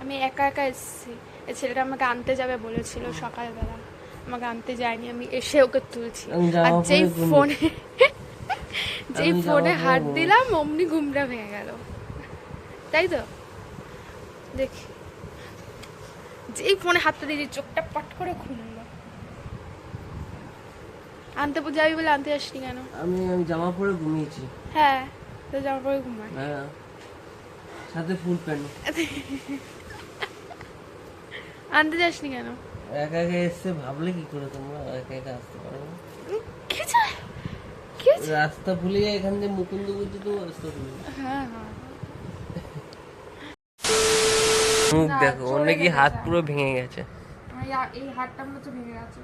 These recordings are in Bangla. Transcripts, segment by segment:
আমি একা একা এসেছি। এই ছেলেটা আমাকে আনতে যাবে বলেছিল সকালবেলা, আমাকে আনতে যায়নি, আমি এসে ওকে তুলছি। আর যেই ফোনে হাত দিলাম অমনি ঘুমটা ভেঙে গেল, তাই তো? দেখি যেই ফোনে হাতটা দিয়েছি চোখটা পট করে খুললো। আনতে যাবি বলে আনতে আসনি কেন? আমি জামা পরে ঘুমিয়েছি। হ্যাঁ, তো জামা পরে ঘুমাই। হ্যাঁ, সাথে ফুল প্যান্ট। আনতে যাসনি কেন? একা একা এসে ভাবলে কি করে তোমরা একা একা আসতে পারো? রাস্তা ভুলে যায়, এখান থেকে মুকুন্দ বলছি তো রাস্তা ভুলে। হ্যাঁ হ্যাঁ, মুখ দেখো, ওর নাকি হাত পুরো ভেঙে গেছে। এই হাতটা মনে হচ্ছে ভেঙে গেছে।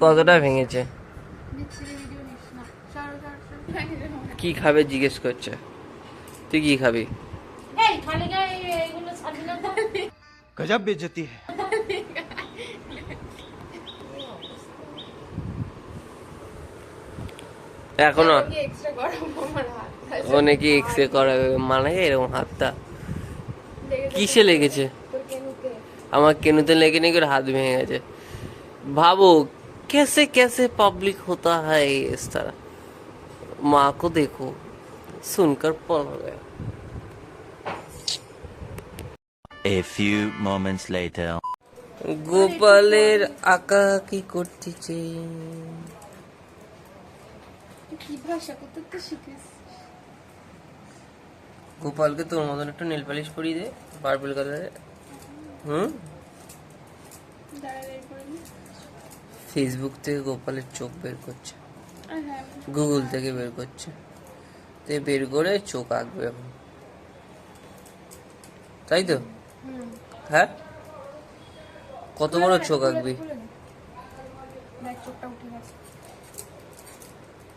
কতটা ভেঙেছে? কি খাবে জিজ্ঞেস করছে, তুই কি খাবি? गजब बेइज्जती है। এখনো ও নাকি এক্সরে করাবে, মানে এরকম হাতটা কিসে লেগেছে? আমার কেনুতে লেগে নাকি ওর হাত ভেঙে গেছে। ভাবো कैसे कैसे पब्लिक होता है इस तरह। माँ को देखो, सुनकर पल हो गया। A few moments later. গোপালের আঁকা কি করতেছে? কি ভাষা কত শিখিস? গোপালকে তোর মতন একটু নেল পালিশ করিয়ে দে পার্পল কালারে। ফেসবুক থেকে গোপালের চোখ বের করছে, গুগল থেকে বের করছে, তো বের করে চোখ আঁকবে এখন, তাই তো? হ্যাঁ, কত বড় চোখ আঁকবি?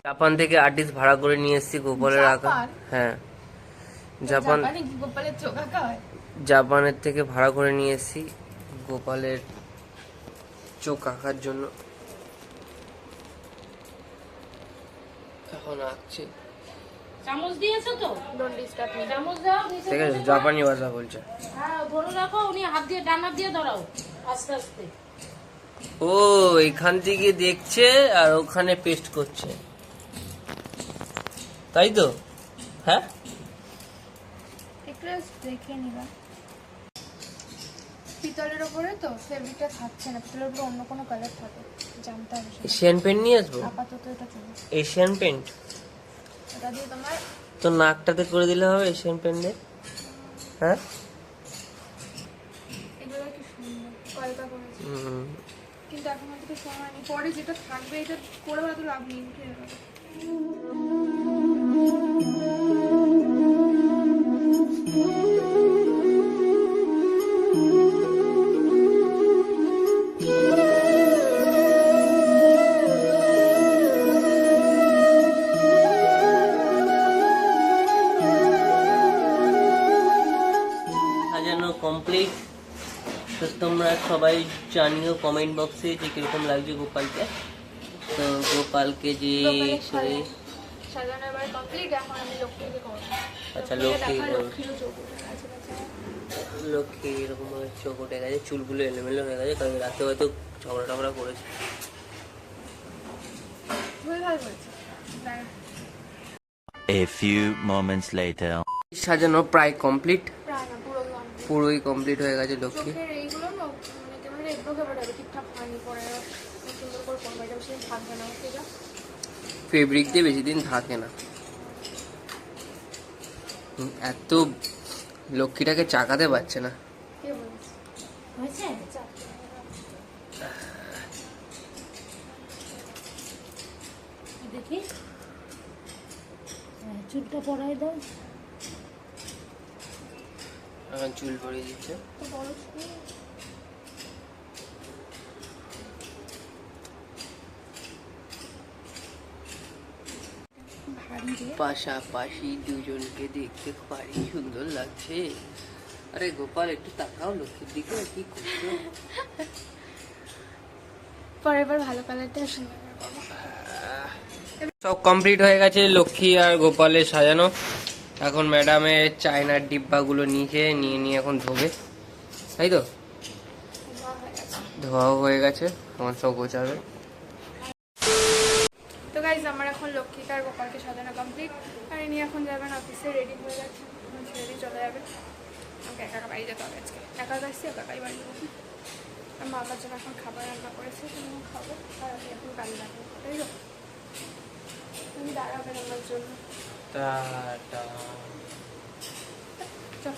জাপান থেকে আর্টিস্ট ভাড়া করে নিয়ে এসেছি গোপালের আঁকা। হ্যাঁ, গোপালের চোখ আঁকা হয়। জাপানের থেকে ভাড়া করে নিয়ে এসেছি গোপালের চোখ আঁকার জন্য। এখন আঁকছে। চামচ দিয়েছো তো? Don't disturb me. চামচ দাও। ঠিক আছে, জাপানি ভাষা বলছে। হ্যাঁ, ধরে রাখো, উনি হাত দিয়ে ডান হাত দিয়ে ধরাও আস্তে আস্তে। ও এখান থেকে দেখছে আর ওখানে পেস্ট করছে, তাই তো? হ্যাঁ, একটু দেখে নিবা। পিতলের উপরে তো ফেব্রিকটা থাকছে না, পিতলের উপরে অন্য কোনো কালার থাকে, জানতে হবে। এশিয়ান পেন্ট নিয়ে আসবো। আপাতত এটা চলবে। এশিয়ান পেন্ট এটা দিয়ে তোমার তো নাকটাতে করে দিলে হবে এশিয়ান পেন্ট দিয়ে। হ্যাঁ, এগুলো কি সুন্দর কলকা করেছে, কিন্তু এখন আমাদের সময় নেই। পরে যেটা থাকবে এটা করে তো লাভ নেই, উঠে যাবে। সাজানো কমপ্লিট। তো তোমরা সবাই জানিও কমেন্ট বক্সে যে কিরকম লাগছে গোপালকে। তো গোপালকে যে করে সাজানো এবার কমপ্লিট, এখন আমি লক্ষ্মীকে করব। আচ্ছা, লক্ষ্মী লক্ষ্মীরও চোখ আছে। লক্ষ্মী এরকম চোখ উঠে গেছে, চুলগুলো এলোমেলো হয়ে গেছে, কারণ রাতে হয়তো ঝগড়া টগড়া করেছে। খুবই ভালো করেছে। A few moments later. সাজানো প্রায় কমপ্লিট, প্রায় না, পুরোই কমপ্লিট হয়ে গেছে লক্ষ্মী। চোখের এইগুলো না মানে কেমন এগুলো কেটে ঠিকঠাক হয়নি, পরে সুন্দর করে করবো, এটা বেশি থাকবে না। ঠিক আছে, ফেব্রিক দিয়ে বেশি দিন থাকে না। এত লক্ষ্মীটাকে চাকাতে পারছে না। কে বলছে? হয়েছে? দেখি, চুলটা পরাই দাও। এখন চুল পরিয়ে দিচ্ছে। তো বড় চুল। পাশাপাশি দুজনকে দেখতে ভারী সুন্দর লাগছে। আরে গোপাল একটু তাকাও লক্ষ্মীর দিকে, কি করছো? পরের বার ভালো কালারটা সুন্দর। সব কমপ্লিট হয়ে গেছে লক্ষ্মী আর গোপালের সাজানো। এখন ম্যাডামের চায়নার ডিব্বাগুলো নিয়ে এখন ধোবে, তাই তো? ধোয়াও হয়ে গেছে, এখন সব গোছাবে। তো গাইজ আমার এখন লক্ষ্মীকার গোপালকে সাজানো কমপ্লিট, আর ইনি এখন যাবেন অফিসে, রেডি হয়ে গেছে, রেডি চলে যাবে। আমাকে একা একা বাড়ি যেতে হবে আজকে, একা আসছি একাই বাড়ি যাবো। আর মা বাবার জন্য এখন খাবার রান্না করেছে, তুমি খাবো, আর আমি এখন গাড়ি রাখবো, তাই তো? তুমি দাঁড়াবেন আমার জন্য। টাটা। চল।